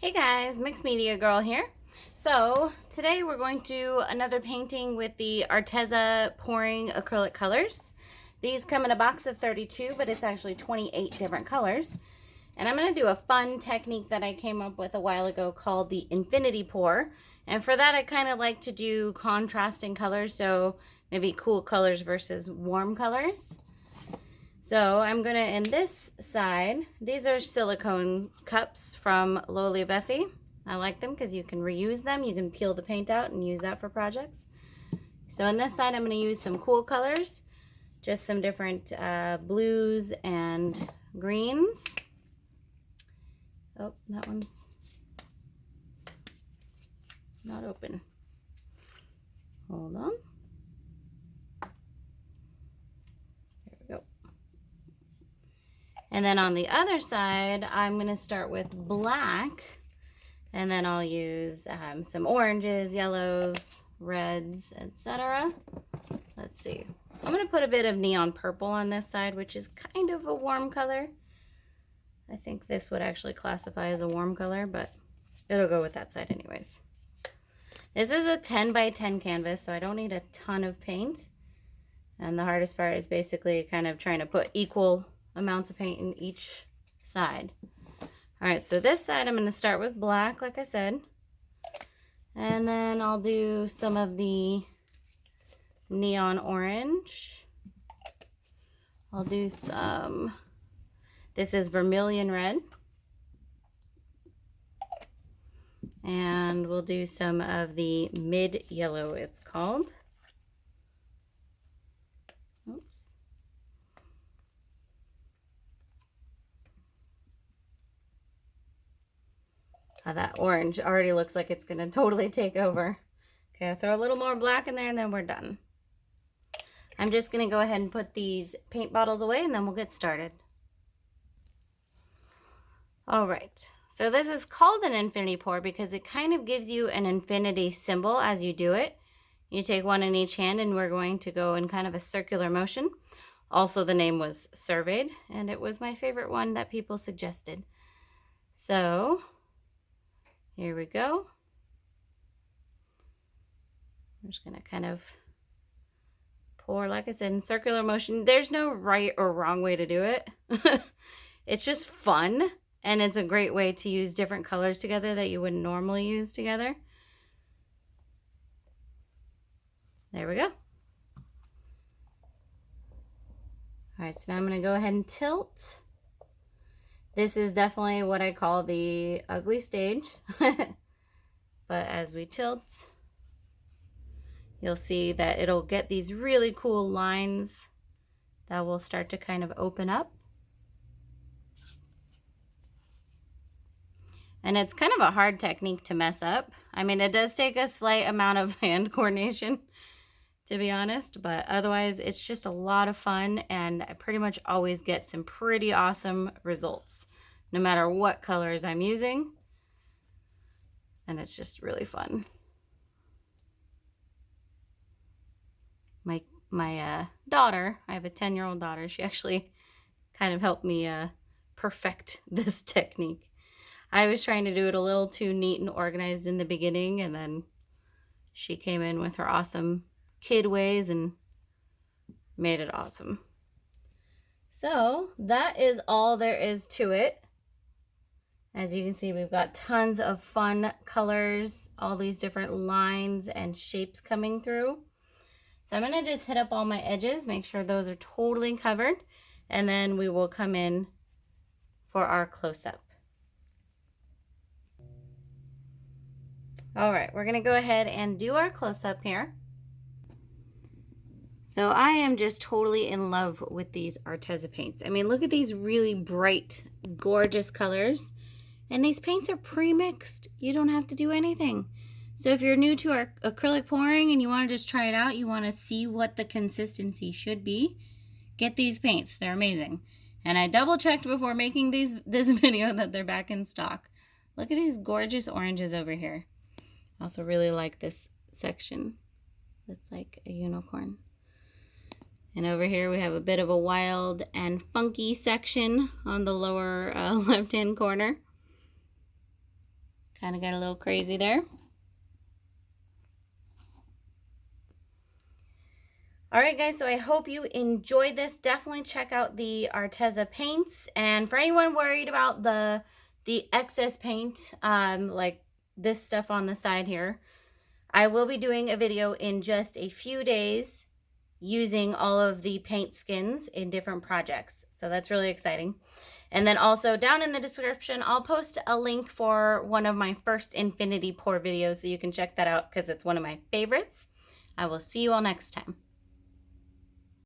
Hey guys, Mixed Media Girl here. So today we're going to do another painting with the Arteza pouring acrylic colors. These come in a box of 32, but it's actually 28 different colors. And I'm going to do a fun technique that I came up with a while ago called the infinity pour. And for that I kind of like to do contrasting colors, so maybe cool colors versus warm colors. So I'm gonna, in this side, these are silicone cups from Loli Beffy. I like them because you can reuse them. You can peel the paint out and use that for projects. So on this side, I'm gonna use some cool colors, just some different blues and greens. Oh, that one's not open. Hold on. And then on the other side, I'm going to start with black, and then I'll use some oranges, yellows, reds, etc. Let's see. I'm going to put a bit of neon purple on this side, which is kind of a warm color. I think this would actually classify as a warm color, but it'll go with that side anyways. This is a 10 by 10 canvas, so I don't need a ton of paint. And the hardest part is basically kind of trying to put equal amounts of paint in each side. Alright, so this side I'm going to start with black, like I said. And then I'll do some of the neon orange. I'll do some, this is vermilion red. And we'll do some of the mid yellow, it's called. Oops. That orange already looks like it's gonna totally take over. Okay, I'll throw a little more black in there and then we're done. I'm just gonna go ahead and put these paint bottles away and then we'll get started. All right, so this is called an infinity pour because it kind of gives you an infinity symbol as you do it. You take one in each hand and we're going to go in kind of a circular motion. Also, the name was surveyed and it was my favorite one that people suggested. So here we go. I'm just gonna kind of pour, like I said, in circular motion. There's no right or wrong way to do it. It's just fun, and it's a great way to use different colors together that you wouldn't normally use together. There we go. All right, so now I'm gonna go ahead and tilt. This is definitely what I call the ugly stage. But as we tilt, you'll see that it'll get these really cool lines that will start to kind of open up. And it's kind of a hard technique to mess up. I mean, it does take a slight amount of hand coordination, to be honest, but otherwise it's just a lot of fun, and I pretty much always get some pretty awesome results, no matter what colors I'm using. And it's just really fun. My daughter, I have a 10-year-old daughter, she actually kind of helped me perfect this technique. I was trying to do it a little too neat and organized in the beginning, and then she came in with her awesome kid ways and made it awesome. So that is all there is to it. As you can see, we've got tons of fun colors, all these different lines and shapes coming through. So I'm going to just hit up all my edges, make sure those are totally covered, and then we will come in for our close-up. All right, we're going to go ahead and do our close-up here. So I am just totally in love with these Arteza paints. I mean, look at these really bright, gorgeous colors. And these paints are pre-mixed. You don't have to do anything. So if you're new to our acrylic pouring and you want to just try it out, you want to see what the consistency should be, get these paints. They're amazing. And I double checked before making this video that they're back in stock. Look at these gorgeous oranges over here. I also really like this section. It's like a unicorn. And over here we have a bit of a wild and funky section on the lower left-hand corner. Kind of got a little crazy there. All right, guys, so I hope you enjoyed this. Definitely check out the Arteza paints. And for anyone worried about the excess paint, like this stuff on the side here, I will be doing a video in just a few days using all of the paint skins in different projects. So that's really exciting. And then also down in the description, I'll post a link for one of my first infinity pour videos so you can check that out because it's one of my favorites. I will see you all next time.